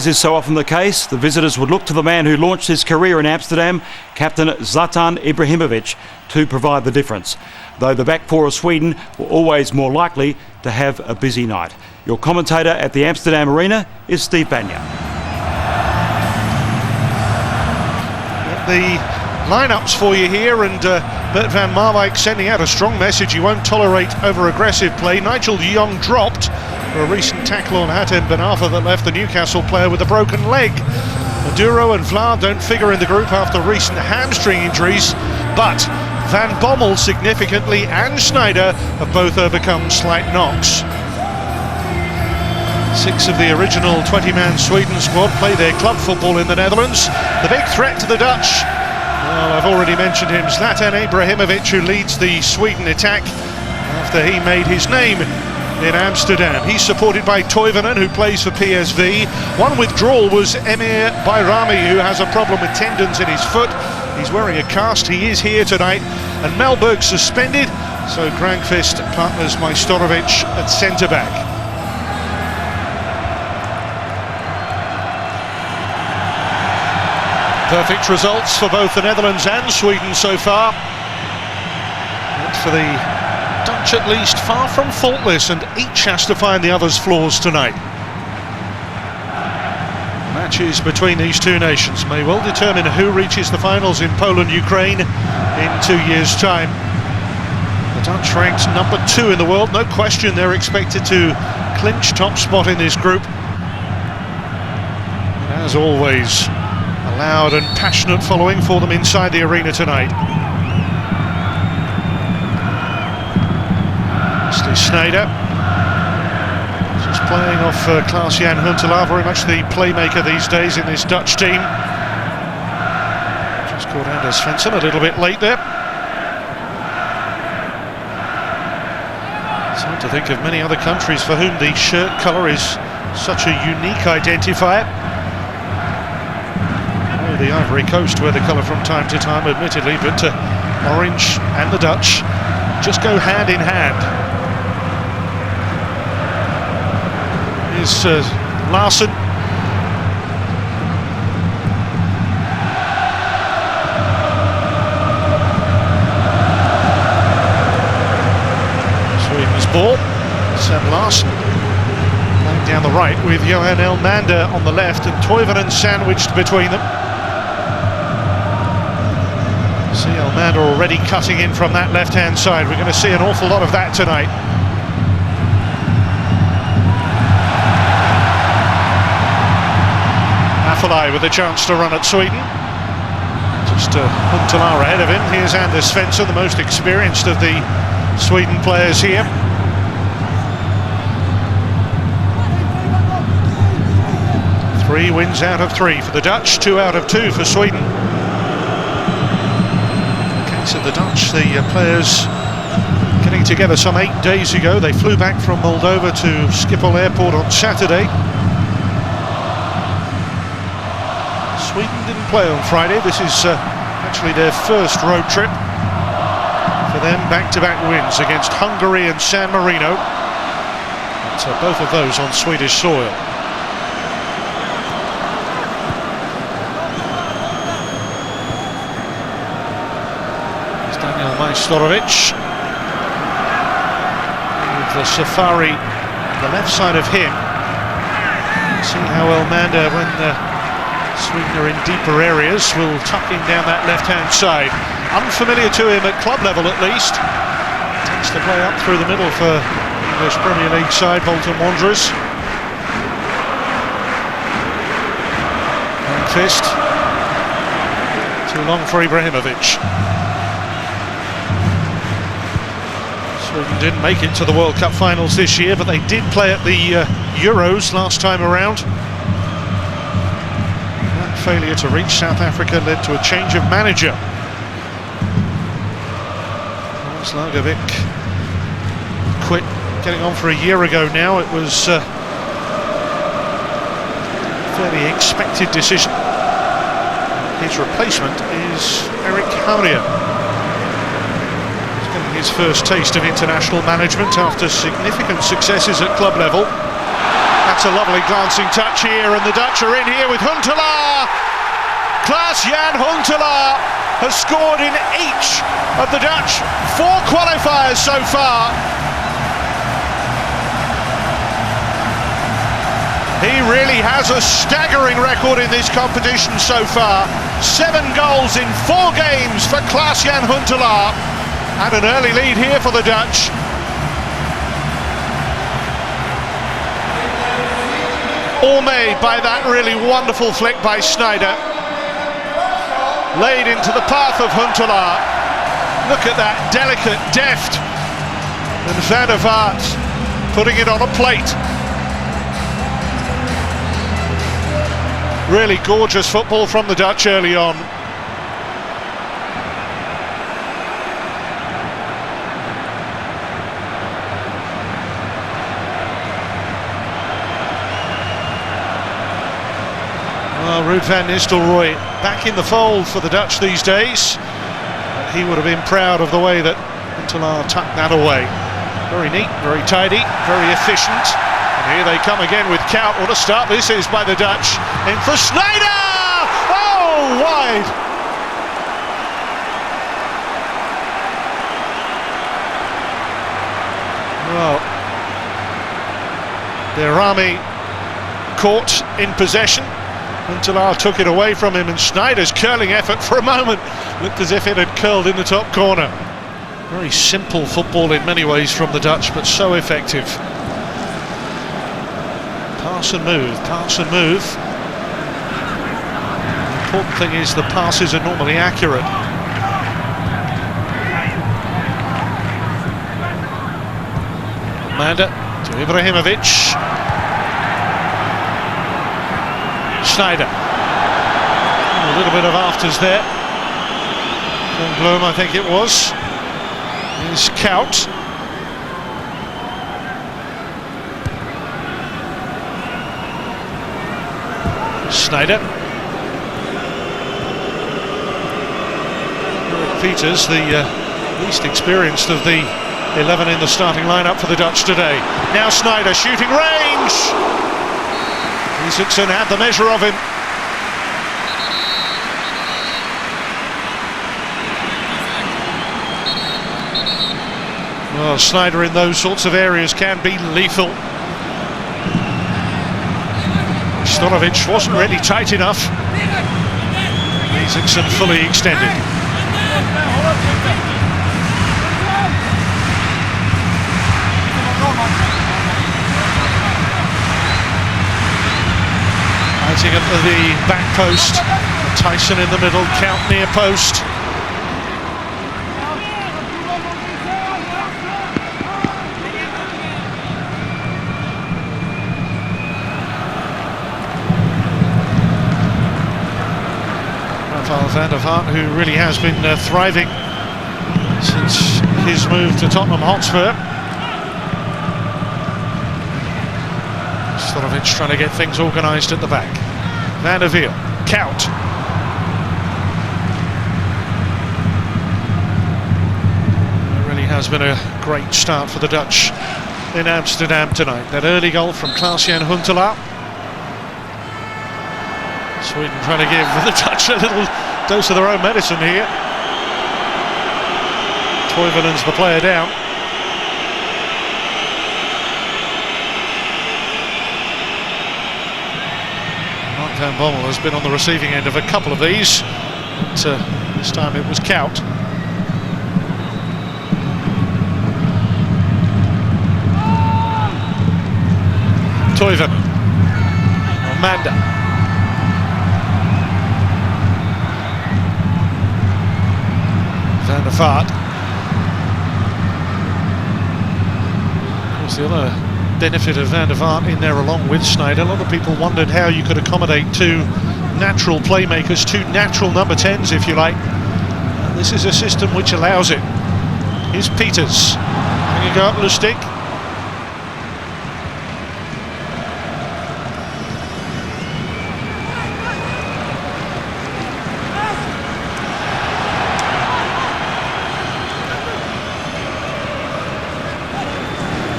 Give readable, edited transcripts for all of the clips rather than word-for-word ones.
As is so often the case, the visitors would look to the man who launched his career in Amsterdam, Captain Zlatan Ibrahimovic, to provide the difference. Though the back four of Sweden were always more likely to have a busy night. Your commentator at the Amsterdam Arena is Steve Banya. The lineups for you here, and Bert van Marwijk sending out a strong message. He won't tolerate over-aggressive play. Nigel de Jong dropped for a recent tackle on Hatem Ben Arfa that left the Newcastle player with a broken leg. Maduro and Vlaar don't figure in the group after recent hamstring injuries, but Van Bommel significantly and Sneijder have both overcome slight knocks. 6 of the original 20-man Sweden squad play their club football in the Netherlands. The big threat to the Dutch, well, I've already mentioned him, Zlatan Ibrahimovic, who leads the Sweden attack after he made his name in Amsterdam. He's supported by Toivonen, who plays for PSV. One withdrawal was Emir Bayrami, who has a problem with tendons in his foot. He's wearing a cast. He is here tonight. And Melberg suspended, so Granqvist partners Majstorovic at centre-back. Perfect results for both the Netherlands and Sweden so far. And for the Dutch at least, far from faultless, and each has to find the other's flaws tonight. Matches between these two nations may well determine who reaches the finals in Poland-Ukraine in 2 years' time. The Dutch ranked number 2 in the world, no question they're expected to clinch top spot in this group. And as always, a loud and passionate following for them inside the arena tonight. Sneijder, just playing off Klaas-Jan Huntelaar, very much the playmaker these days in this Dutch team. Just caught Anders Svensson a little bit late there. It's hard to think of many other countries for whom the shirt colour is such a unique identifier. Oh, the Ivory Coast wear the colour from time to time, admittedly, but orange and the Dutch just go hand in hand. Is Larsen. Sweden's ball. Sam Larsen playing down the right with Johan Elmander on the left and Toivonen sandwiched between them. See Elmander already cutting in from that left-hand side. We're going to see an awful lot of that tonight. With a chance to run at Sweden. Just Huntelaar ahead of him. Here's Anders Svensson, the most experienced of the Sweden players here. Three wins out of 3 for the Dutch, 2 out of 2 for Sweden. In the case of the Dutch, the players getting together some 8 days ago. They flew back from Moldova to Schiphol Airport on Saturday. Sweden didn't play on Friday. This is actually their first road trip. For them, back-to-back wins against Hungary and San Marino. So both of those on Swedish soil. It's Daniel Majstorovic with the Safari on the left side of him. See how Elmander, when Sweden are in deeper areas, will tuck him down that left-hand side. Unfamiliar to him at club level at least. Tends to play up through the middle for English Premier League side Bolton Wanderers. Fist. Too long for Ibrahimovic. Sweden didn't make it to the World Cup finals this year, but they did play at the Euros last time around. Failure to reach South Africa led to a change of manager. Slagovic quit getting on for a year ago now. It was a fairly expected decision. His replacement is Eric Hauria. He's getting his first taste of international management after significant successes at club level. That's a lovely glancing touch here, and the Dutch are in here with Huntelaar. Klaas-Jan Huntelaar has scored in each of the Dutch 4 qualifiers so far. He really has a staggering record in this competition so far. 7 goals in 4 games for Klaas-Jan Huntelaar. And an early lead here for the Dutch. All made by that really wonderful flick by Sneijder. Laid into the path of Huntelaar. Look at that delicate, deft. And Van der Vaart putting it on a plate. Really gorgeous football from the Dutch early on. Well, Ruud van Nistelrooy back in the fold for the Dutch these days. He would have been proud of the way that Huntelaar tucked that away. Very neat, very tidy, very efficient. And here they come again with Kout. What a start this is by the Dutch. In for Sneijder! Oh, wide! Well, their army caught in possession. Huntelaar took it away from him, and Sneijder's curling effort for a moment looked as if it had curled in the top corner. Very simple football in many ways from the Dutch, but so effective. Pass and move, pass and move. The important thing is the passes are normally accurate. Amanda to Ibrahimovic. Sneijder. A little bit of afters there. Van Bloem, I think it was. Here's Kout. Sneijder. Eric Peters, the least experienced of the 11 in the starting lineup for the Dutch today. Now Sneijder shooting range. Isaacson had the measure of him. Well, Sneijder in those sorts of areas can be lethal. Stolovic wasn't really tight enough. Isaacson fully extended. Fighting up to the back post. Tyson in the middle, Kout near post. Van der Vaart, who really has been thriving since his move to Tottenham Hotspur. Stolovic trying to get things organised at the back. Van der Vaart, Kout. It really has been a great start for the Dutch in Amsterdam tonight. That early goal from Klaas-Jan Huntelaar. Sweden trying to give the Dutch a little dose of their own medicine here. Toivonen the player down. Mark van Bommel has been on the receiving end of a couple of these, but this time it was Kout. Toivonen. Amanda. Van der Vaart. Of course, the other benefit of Van der Vaart in there along with Sneijder, a lot of people wondered how you could accommodate 2 natural playmakers, 2 natural number 10s if you like. And this is a system which allows it. Here's Peters having a go at Lustig.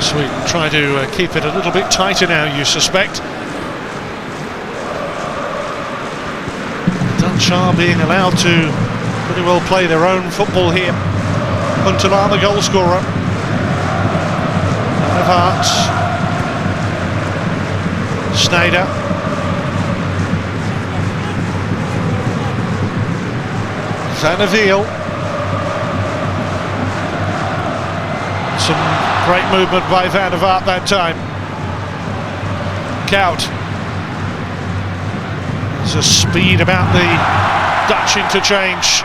Sweden try to keep it a little bit tighter now, you suspect. The Dutch are being allowed to pretty well play their own football here. Huntelaar, the goal scorer. Van der Vaart. Sneijder. Van der Wiel. Some great movement by Van der Vaart that time. Kout. There's a speed about the Dutch interchange.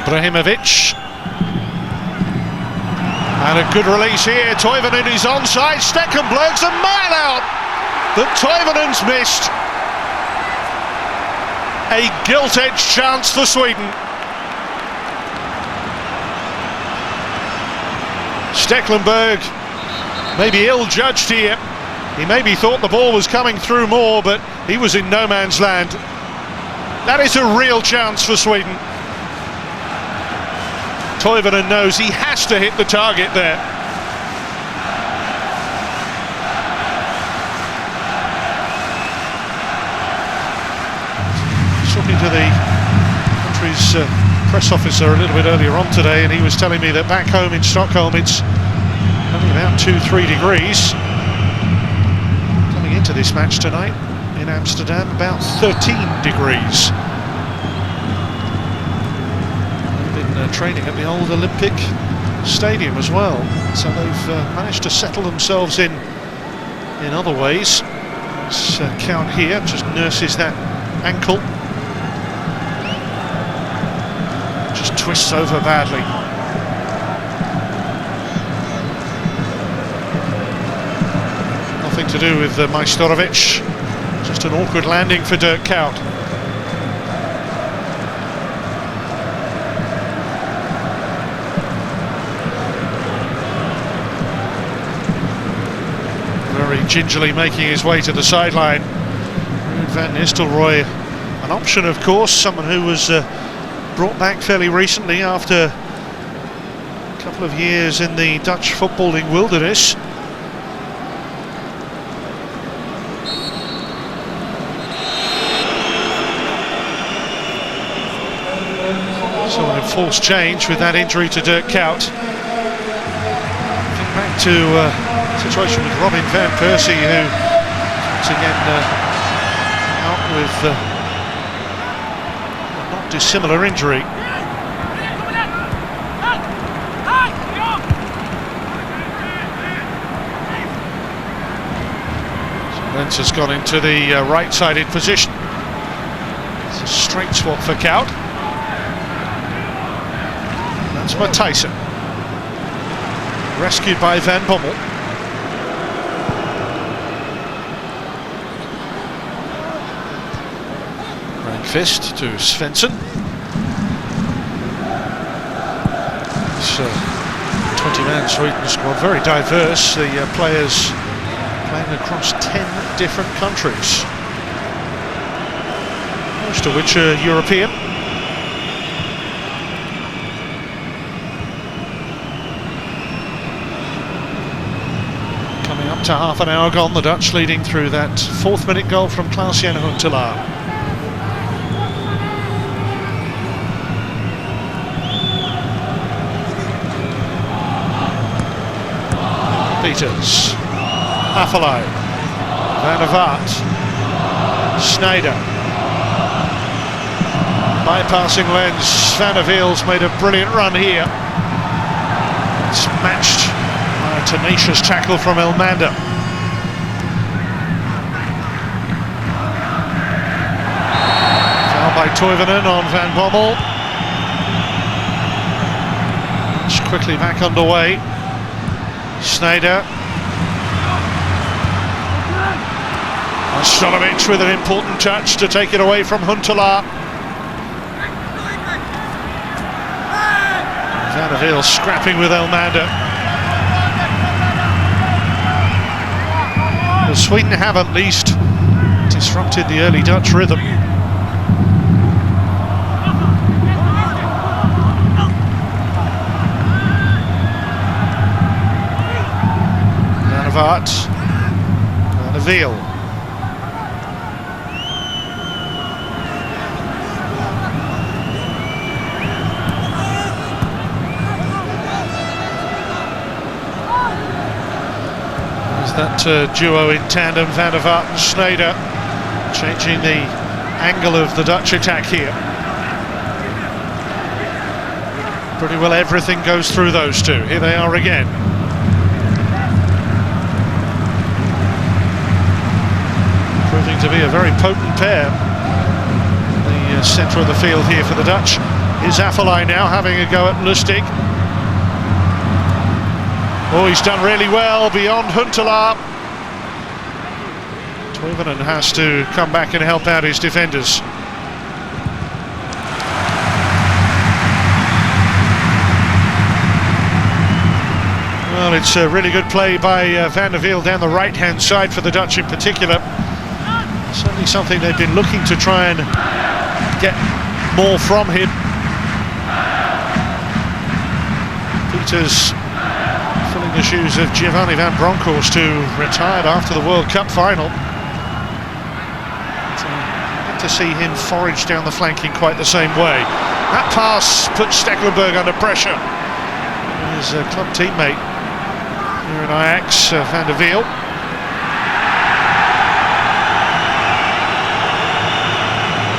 Ibrahimovic. And a good release here. Toivonen is onside. Stekelenburg's a mile out that Toivonen's missed. A gilt-edged chance for Sweden. Stekelenburg maybe ill-judged here. He maybe thought the ball was coming through more, but he was in no man's land. That is a real chance for Sweden. Toivonen knows he has to hit the target there. Talking to the country's press officer a little bit earlier on today, and he was telling me that back home in Stockholm it's only about 2-3 degrees. Coming into this match tonight in Amsterdam, about 13 degrees. Training at the old Olympic Stadium as well, so they've managed to settle themselves in other ways. It's Kout here, just nurses that ankle, just twists over badly. Nothing to do with Majstorovic, just an awkward landing for Dirk Kout. Very gingerly making his way to the sideline. Van Nistelrooy, an option of course, someone who was brought back fairly recently after a couple of years in the Dutch footballing wilderness. So an enforced change with that injury to Dirk Kout. Think back to situation with Robin van Persie, who once again out with a not dissimilar injury. So Lens has gone into the right-sided position. It's a straight swap for Kout. That's Matthijssen. Rescued by Van Bommel. Fist to Svensson. It's a 20-man Sweden squad, very diverse. The players playing across 10 different countries, most of which are European. Coming up to half an hour gone, the Dutch leading through that 4th-minute goal from Klaas-Jan Huntelaar. Peters, Afellay, Van der Vaart, Sneijder, bypassing Lens. Van der Wiel's made a brilliant run here. It's matched by a tenacious tackle from Elmander. Foul by Toivonen on Van Bommel. It's quickly back underway. Sneijder. Majstorovic with an important touch to take it away from Huntelaar. Van der Wiel scrapping with Elmander. Well, Sweden have at least disrupted disrupted the early Dutch rhythm. Van der Wiel. That duo in tandem, Van der Vaart and Sneijder, changing the angle of the Dutch attack here. Pretty well everything goes through those two. Here they are again. Proving to be a very potent pair. The centre of the field here for the Dutch is Afellay now, having a go at Lustig. Oh, he's done really well beyond Huntelaar. Toivonen has to come back and help out his defenders. Well, it's a really good play by Van der Wiel down the right-hand side for the Dutch in particular. Certainly something they've been looking to try and get more from him. Peters filling the shoes of Giovanni van Bronckhorst, who retired after the World Cup final. Good to see him forage down the flank in quite the same way. That pass puts Stekelenburg under pressure. His club teammate here in Ajax, Van der Wiel.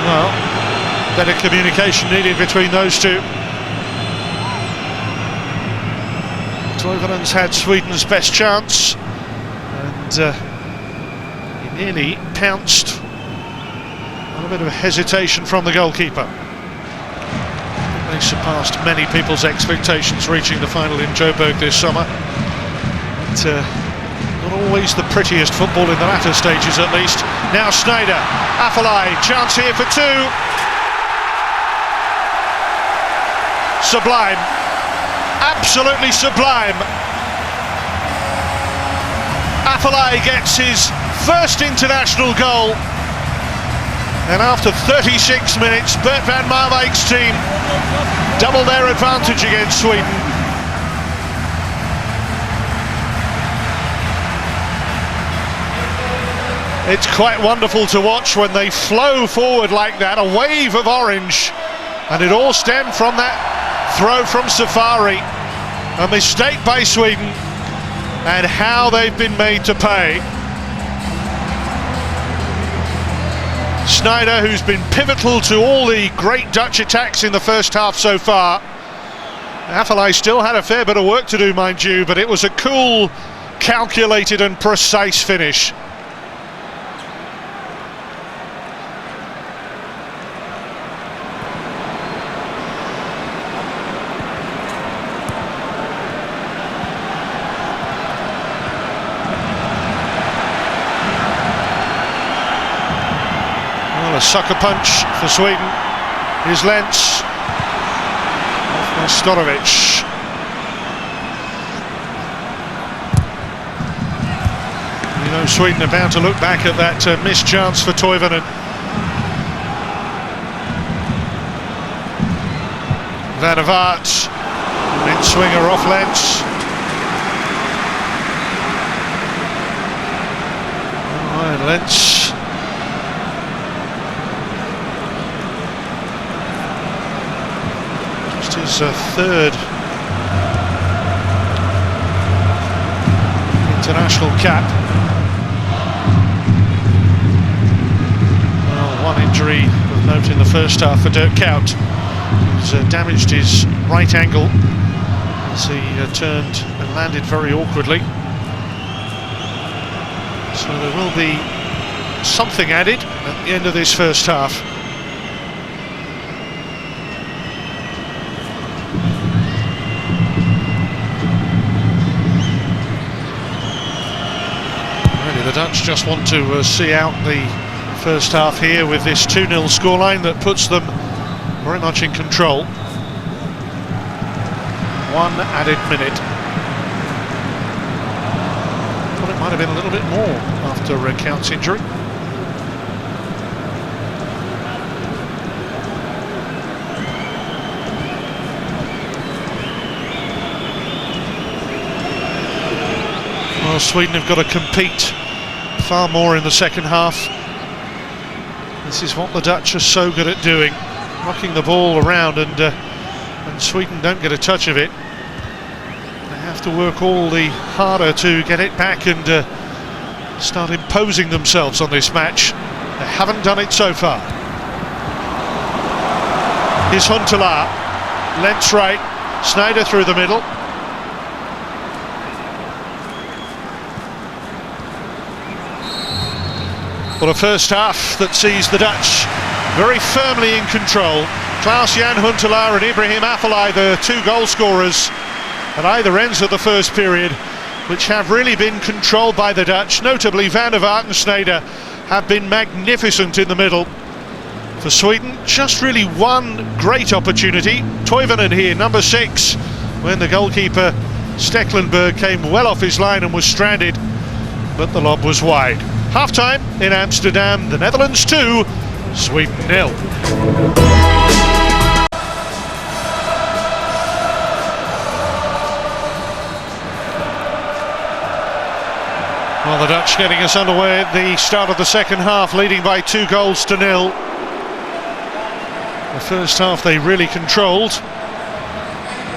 Well, better communication needed between those two. Toivonen's had Sweden's best chance, and he nearly pounced on a bit of hesitation from the goalkeeper. They surpassed many people's expectations reaching the final in Joburg this summer. But, not always the prettiest football in the latter stages, at least. Now Sneijder, Afellay, chance here for two. Sublime. Absolutely sublime. Afellay gets his first international goal, and after 36 minutes Bert van Marwijk's team double their advantage against Sweden. It's quite wonderful to watch when they flow forward like that, a wave of orange, and it all stemmed from that throw from Safari. A mistake by Sweden, and how they've been made to pay. Sneijder, who's been pivotal to all the great Dutch attacks in the first half so far. Afellay still had a fair bit of work to do, mind you, but it was a cool, calculated and precise finish. A sucker punch for Sweden is Lentz off by Storovic. You know, Sweden about to look back at that missed chance for Toivonen. Van der Vaart, mid swinger off Lentz. Oh, Lentz. His third international cap. Well, one injury of note in the first half for Dirk Kuyt. He's damaged his right ankle as he turned and landed very awkwardly. So there will be something added at the end of this first half. The Dutch just want to see out the first half here with this 2-0 scoreline that puts them very much in control. One added minute. Thought it might have been a little bit more after Kuyt's injury. Now Sweden have got to compete far more in the second half. This is what the Dutch are so good at doing, knocking the ball around, and Sweden don't get a touch of it. They have to work all the harder to get it back and start imposing themselves on this match. They haven't done it so far. Here's Huntelaar, Lentz right, Sneijder through the middle. Well, a first half that sees the Dutch very firmly in control. Klaas-Jan Huntelaar and Ibrahim Afellay, the two goal scorers at either ends of the first period, which have really been controlled by the Dutch. Notably, Van der Vaart and Sneijder have been magnificent in the middle. For Sweden, just really one great opportunity. Toivonen here, number 6, when the goalkeeper Stekelenburg came well off his line and was stranded, but the lob was wide. Half-time in Amsterdam, the Netherlands 2, Sweden 0. Well, the Dutch getting us underway at the start of the second half, leading by 2-0. The first half they really controlled.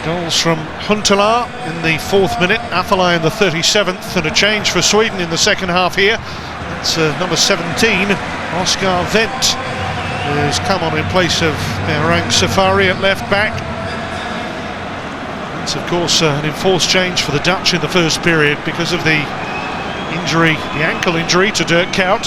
Goals from Huntelaar in the 4th minute, Afellay in the 37th, and a change for Sweden in the second half here. It's number 17, Oscar Wendt, who's come on in place of Behrang Safari at left back. It's of course an enforced change for the Dutch in the first period because of the injury, the ankle injury to Dirk Kuyt.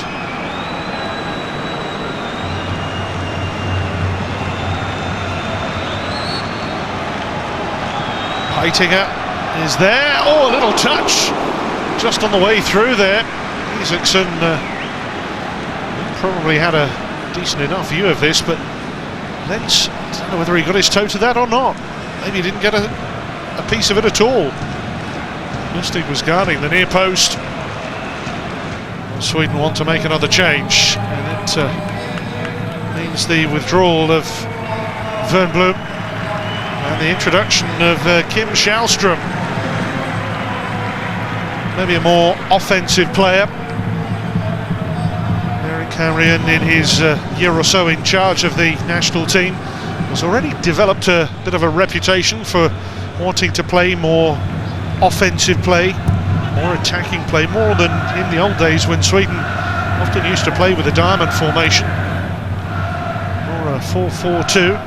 Heitinga is there. Oh, a little touch just on the way through there. Isaacson probably had a decent enough view of this, but Lentz, I don't know whether he got his toe to that or not. Maybe he didn't get a piece of it at all. Lustig was guarding the near post. Sweden want to make another change, and it means the withdrawal of Vernbloem and the introduction of Kim Schaelstrom. Maybe a more offensive player. Eric Henrien, in his year or so in charge of the national team, has already developed a bit of a reputation for wanting to play more offensive play, more attacking play, more than in the old days when Sweden often used to play with a diamond formation or a 4-4-2.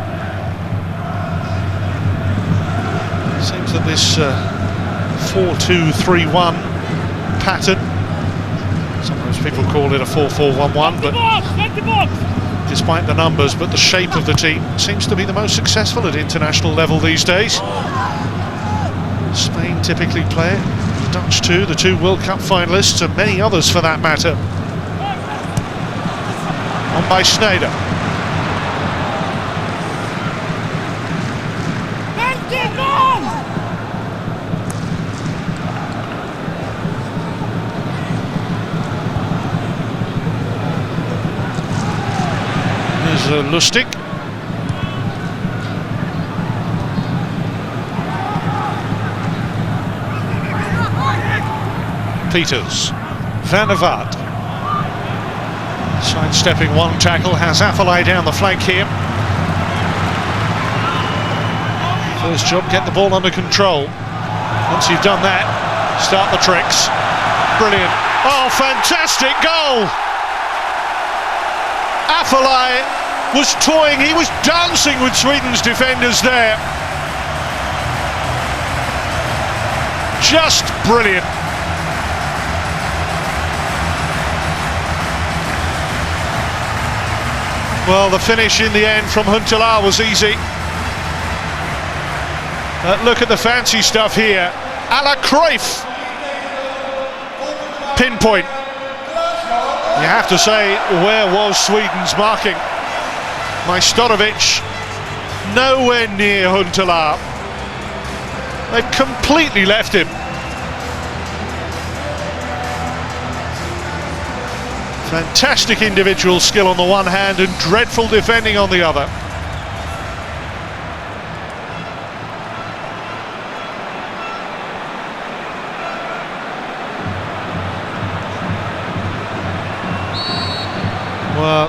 Seems that this 4-2-3-1 pattern, sometimes people call it a 4-4-1-1, but despite the numbers, but the shape of the team seems to be the most successful at international level these days. Spain typically play it, the Dutch too, the 2 World Cup finalists, and many others for that matter. On by Sneijder. Lustig. Peters. Van der Vaart. Sidestepping one tackle, has Afellay down the flank here. First job, get the ball under control. Once you've done that, start the tricks. Brilliant. Oh, fantastic goal! Afellay was toying, he was dancing with Sweden's defenders there. Just brilliant. Well, the finish in the end from Huntelaar was easy. Look at the fancy stuff here. A la Cruyff. Pinpoint. You have to say, where was Sweden's marking? Majstorovic nowhere near Huntelaar. They've completely left him. Fantastic individual skill on the one hand and dreadful defending on the other.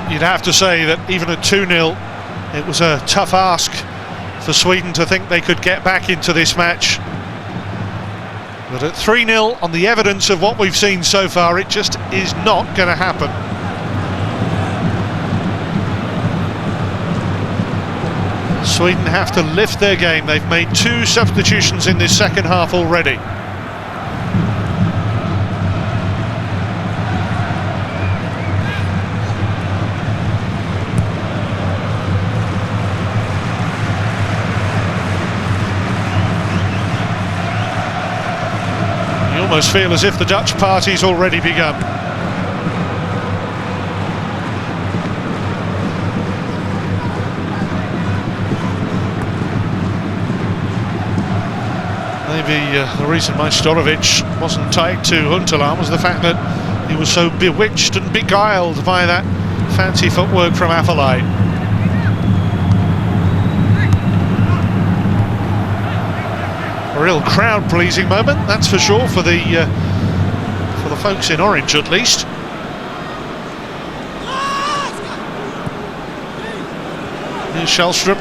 you'd have to say that even at 2-0, it was a tough ask for Sweden to think they could get back into this match. But at 3-0, on the evidence of what we've seen so far, it just is not going to happen. Sweden have to lift their game. They've made 2 substitutions in this second half already. You almost feel as if the Dutch party's already begun. Maybe the reason Majstorovic wasn't tied to Huntelaar was the fact that he was so bewitched and beguiled by that fancy footwork from Afellay. A real crowd-pleasing moment, that's for sure, for the folks in orange at least. Here's Shellstrom.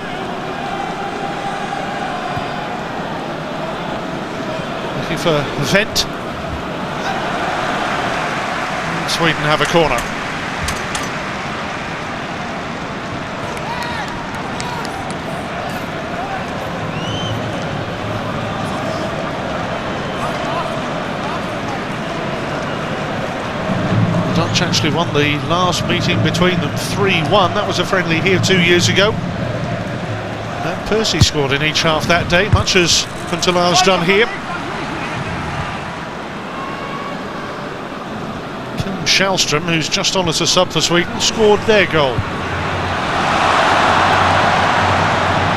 Looking for Vent. And Sweden have a corner. The Dutch actually won the last meeting between them 3-1. That was a friendly here 2 years ago. And Percy scored in each half that day, much as Huntelaar's done here. Shellstrom, who's just on as a sub for Sweden, scored their goal.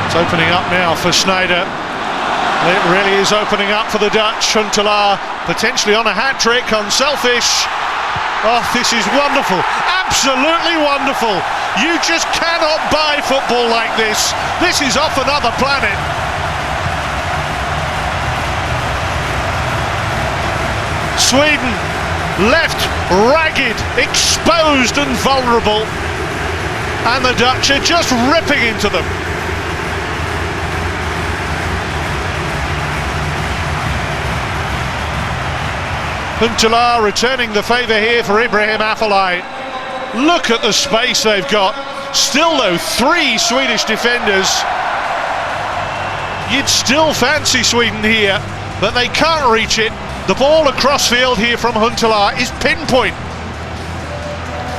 It's opening up now for Sneijder. It really is opening up for the Dutch. Huntelaar potentially on a hat-trick, unselfish. Oh, this is wonderful, absolutely wonderful. You just cannot buy football like this. This is off another planet. Sweden left ragged, exposed and vulnerable, and the Dutch are just ripping into them. Huntelaar returning the favour here for Ibrahim Afellay. Look at the space they've got. Still though, 3 Swedish defenders. You'd still fancy Sweden here, but they can't reach it. The ball across field here from Huntelaar is pinpoint.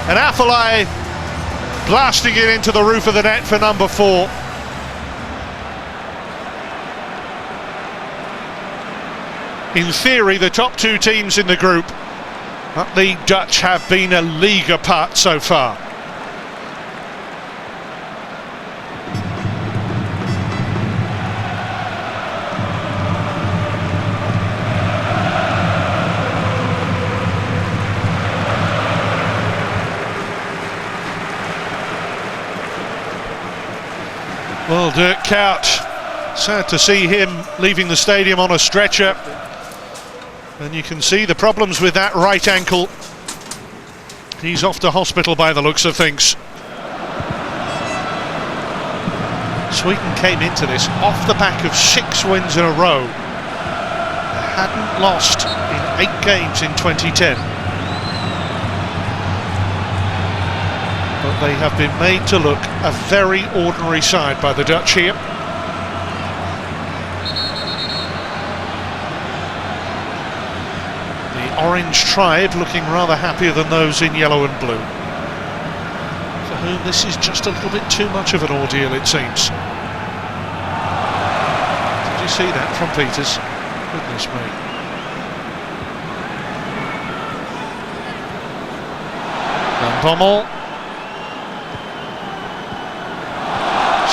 And Afellay blasting it into the roof of the net for number 4. In theory, the top 2 teams in the group, but the Dutch have been a league apart so far. Well, Dirk Kuyt, sad to see him leaving the stadium on a stretcher. And you can see the problems with that right ankle. He's off to hospital by the looks of things. Sweden came into this off the back of 6 wins in a row. They hadn't lost in 8 games in 2010. But they have been made to look a very ordinary side by the Dutch here. The orange tribe looking rather happier than those in yellow and blue, for whom this is just a little bit too much of an ordeal, it seems. Did you see that from Peters? Goodness me. Van Bommel.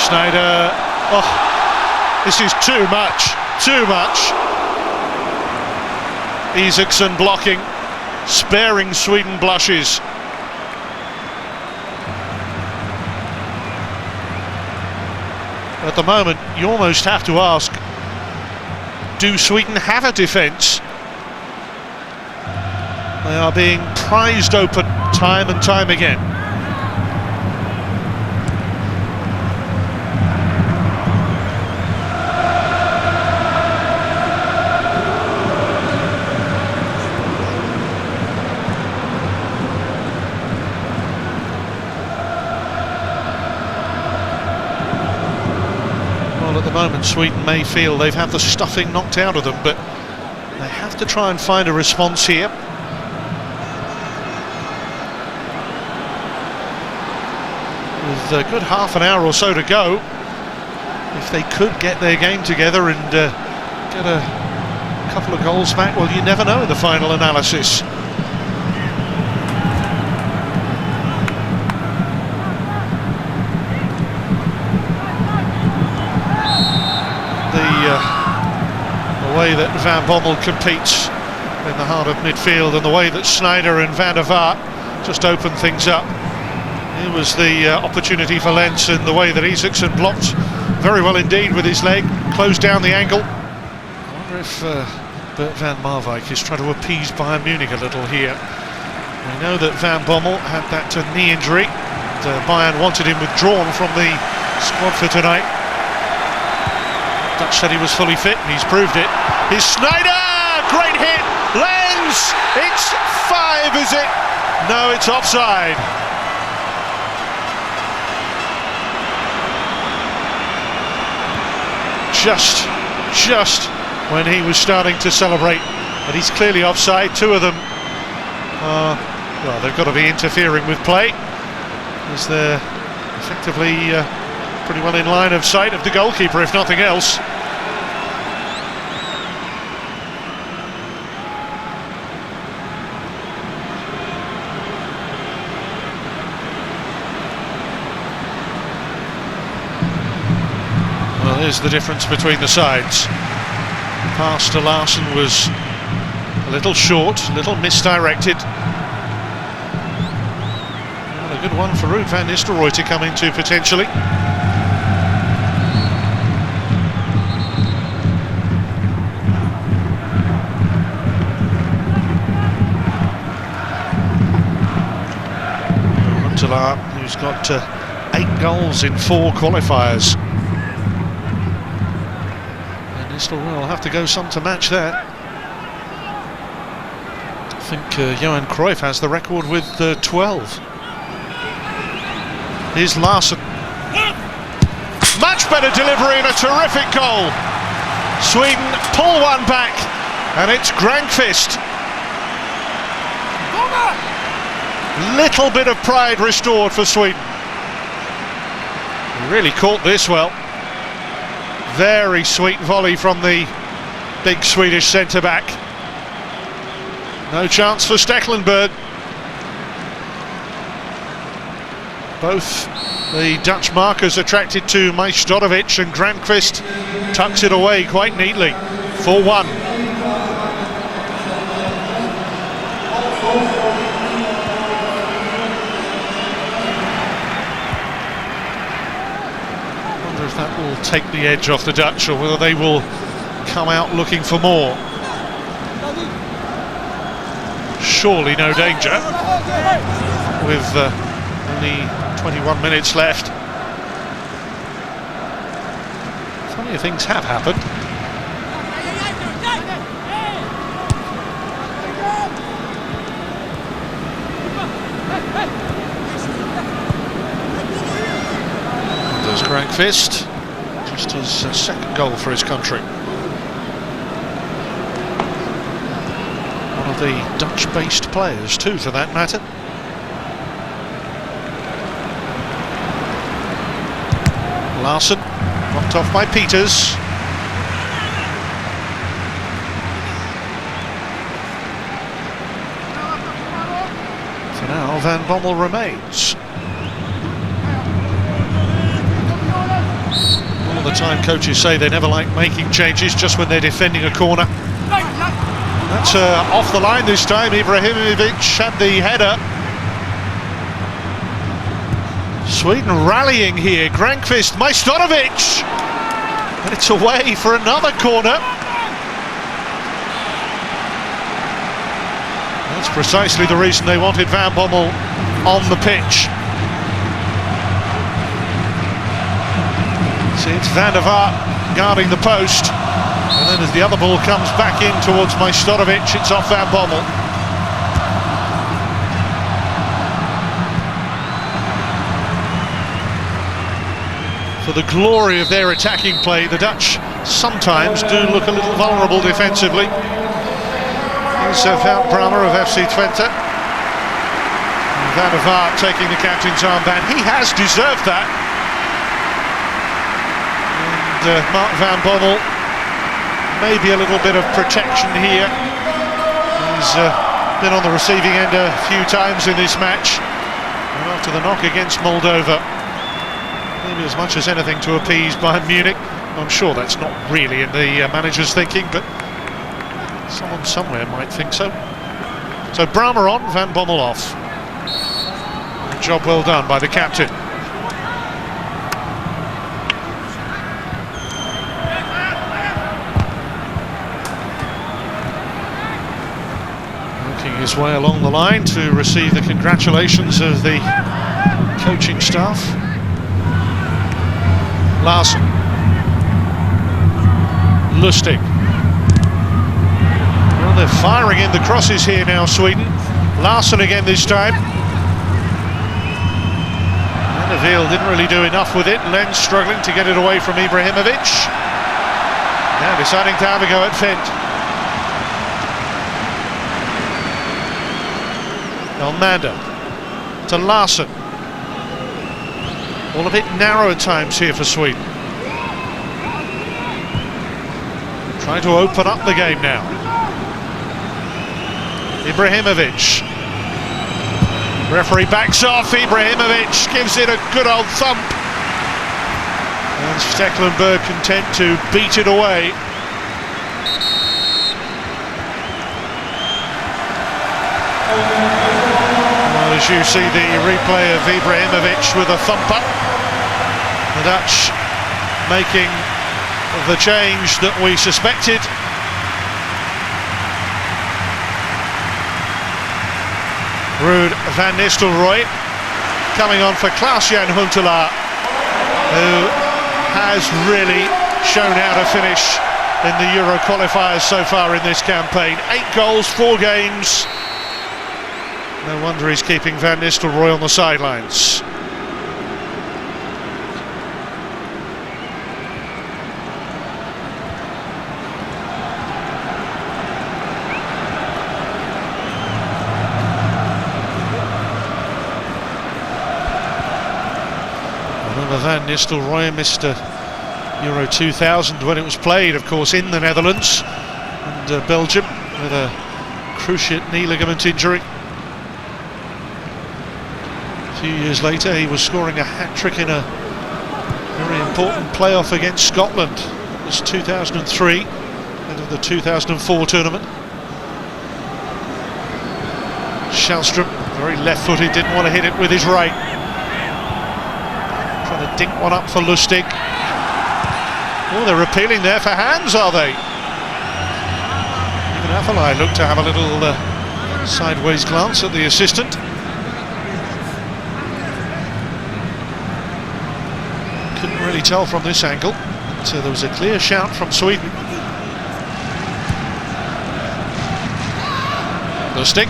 Sneijder, oh, this is too much, too much. Isaksson blocking, sparing Sweden blushes. At the moment, you almost have to ask, do Sweden have a defence? They are being prized open time and time again. moment Sweden may feel they've had the stuffing knocked out of them, but they have to try and find a response here. With a good half an hour or so to go, if they could get their game together and get a couple of goals back, well, you never know in the final analysis. The way that Van Bommel competes in the heart of midfield, and the way that Sneijder and Van der Vaart just open things up. It was the opportunity for Lens, and the way that Isaacson blocked very well indeed with his leg, closed down the angle. I wonder if Bert van Marwijk is trying to appease Bayern Munich a little here. We know that Van Bommel had that knee injury. Bayern wanted him withdrawn from the squad for tonight. Dutch said he was fully fit, and he's proved it. Here's Sneijder! Great hit! Lens! It's 5, is it? No, it's offside. Just when he was starting to celebrate, but he's clearly offside. Two of them, well, they've got to be interfering with play, as they're effectively pretty well in line of sight of the goalkeeper, if nothing else. Well, there's the difference between the sides. Pass to Larsen was a little short, a little misdirected. Well, a good one for Ruud van Nistelrooy to come into potentially. Huntelaar, who's got 8 goals in 4 qualifiers. Will have to go some to match that. I think Johan Cruyff has the record with 12. Here's Larsen. Much better delivery and a terrific goal. Sweden pull one back, and it's Granqvist. Little bit of pride restored for Sweden. He really caught this well. Very sweet volley from the big Swedish centre-back. No chance for Stekelenburg. Both the Dutch markers attracted to Majstorovic, and Granqvist tucks it away quite neatly. 4-1. That will take the edge off the Dutch, or whether they will come out looking for more. Surely no danger with only 21 minutes left. Funnier things have happened. There's Granqvist, just his second goal for his country. One of the Dutch-based players too, for that matter. Larsen, knocked off by Peters. For now, Van Bommel remains. All the time coaches say they never like making changes just when they're defending a corner. That's off the line this time. Ibrahimovic had the header. Sweden rallying here. Granqvist, Majstorovic, and it's away for another corner. That's precisely the reason they wanted Van Bommel on the pitch. See, it's Van der Vaart guarding the post, and then as the other ball comes back in towards Majstorovic, it's off Van Bommel. for the glory of their attacking play. The Dutch sometimes do look a little vulnerable defensively. Here's Wout Brama of FC Twente. Van der Vaart taking the captain's armband. He has deserved that. And Mark van Bommel, maybe a little bit of protection here. He's been on the receiving end a few times in this match. And after the knock against Moldova, maybe as much as anything to appease Bayern Munich. I'm sure that's not really in the manager's thinking, but someone somewhere might think so. So Brama on, Van Bommel off. Job well done by the captain. Working his way along the line to receive the congratulations of the coaching staff. Larsson. Lustig. Well, they're firing in the crosses here now, Sweden. Larsson again this time. Neville didn't really do enough with it. Lenz struggling to get it away from Ibrahimovic. Now deciding to have a go at Fent. Elmander to Larsson. All a bit narrow at times here for Sweden. Trying to open up the game now. Ibrahimovic. Referee backs off. Ibrahimovic gives it a good old thump. And Stekelenburg content to beat it away. Well, as you see the replay of Ibrahimovic with a thumper. The Dutch making the change that we suspected. Ruud van Nistelrooy coming on for Klaas-Jan Huntelaar, who has really shown how to finish in the Euro qualifiers so far in this campaign. 8 goals, 4 games. No wonder he's keeping Van Nistelrooy on the sidelines. Van Nistelrooy missed Euro 2000 when it was played, of course, in the Netherlands and Belgium with a cruciate knee ligament injury. A few years later he was scoring a hat-trick in a very important playoff against Scotland. It was 2003, out of the 2004 tournament. Shellstrom, very left-footed, didn't want to hit it with his right. Trying to dink one up for Lustig. Oh, they're appealing there for hands, are they? Even Afellay looked to have a little sideways glance at the assistant. Couldn't really tell from this angle, so there was a clear shout from Sweden. Lustig.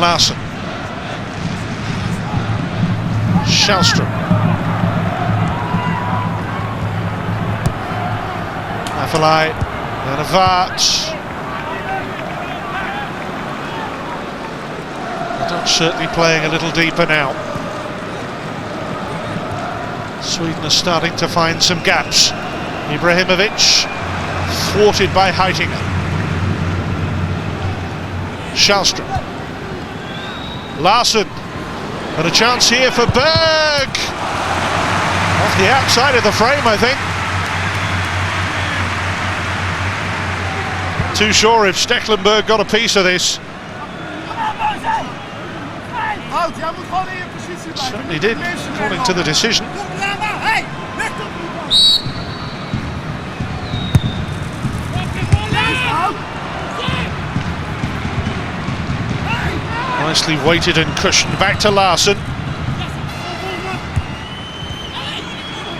Larsson. Shellstrom. Afellay. Van der Vaart. The Dutch certainly playing a little deeper now. Sweden are starting to find some gaps. Ibrahimovic thwarted by Heitinga. Shellstrom. Larsson. And a chance here for Berg! Off the outside of the frame, I think. Too sure if Stekelenburg got a piece of this. Certainly did, according to the decision. Nicely weighted and cushioned back to Larsson.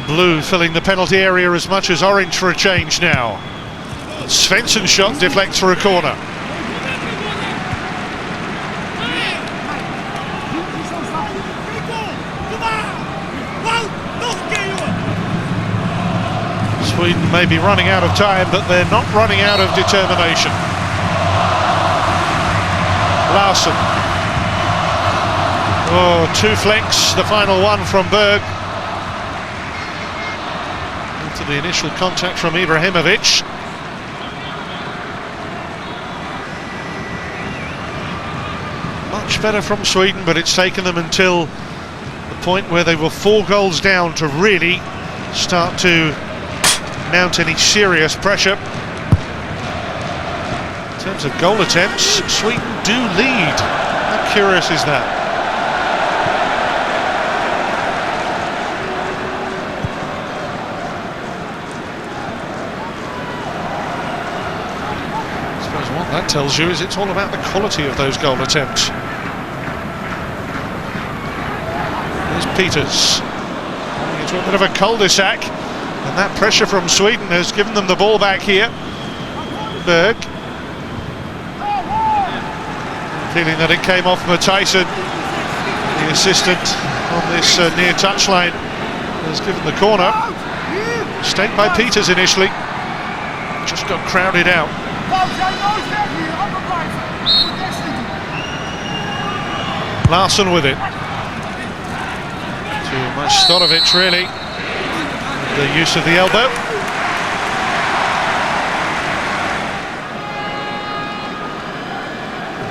Blue filling the penalty area as much as orange for a change now. Svensson's shot deflects for a corner. Sweden may be running out of time, but they're not running out of determination. Larsson. Oh, two flicks, the final one from Berg. Into the initial contact from Ibrahimovic. Much better from Sweden, but it's taken them until the point where they were 4 goals down to really start to mount any serious pressure. In terms of goal attempts, Sweden do lead. How curious is that? I suppose what that tells you is it's all about the quality of those goal attempts. There's Peters. Into a bit of a cul-de-sac, and that pressure from Sweden has given them the ball back here. Berg. Feeling that it came off Matthijssen, the assistant on this near touchline, has given the corner. Staked by Peters initially, just got crowded out. Larsson with it. Too much Storovic really. The use of the elbow.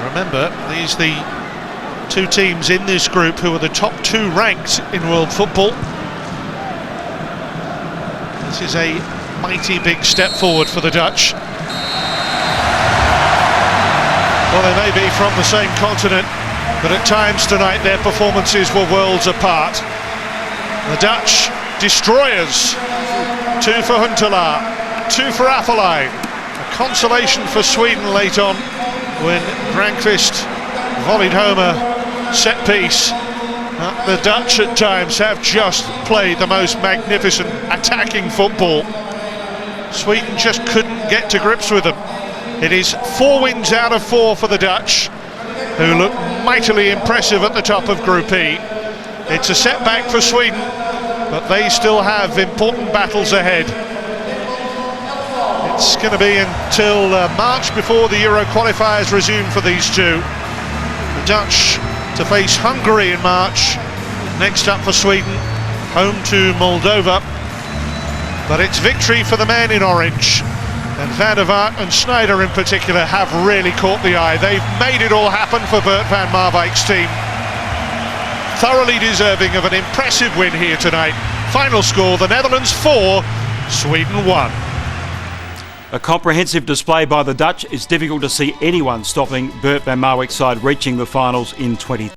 Remember, these are the 2 teams in this group who are the top 2 ranked in world football. This is a mighty big step forward for the Dutch. Well, they may be from the same continent, but at times tonight their performances were worlds apart. The Dutch destroyers. 2 for Huntelaar, 2 for Affelay. A consolation for Sweden late on, when Granqvist volleyed home a set piece. The Dutch at times have just played the most magnificent attacking football. Sweden just couldn't get to grips with them. It is 4 wins out of 4 for the Dutch, who look mightily impressive at the top of Group E. It's a setback for Sweden, but they still have important battles ahead. It's going to be until March before the Euro qualifiers resume for these 2. The Dutch to face Hungary in March. Next up for Sweden, home to Moldova. But it's victory for the men in orange. And Van der Vaart and Sneijder in particular have really caught the eye. They've made it all happen for Bert van Marwijk's team. Thoroughly deserving of an impressive win here tonight. Final score, the Netherlands 4, Sweden 1. A comprehensive display by the Dutch. It's difficult to see anyone stopping Bert van Marwijk's side reaching the finals in 20.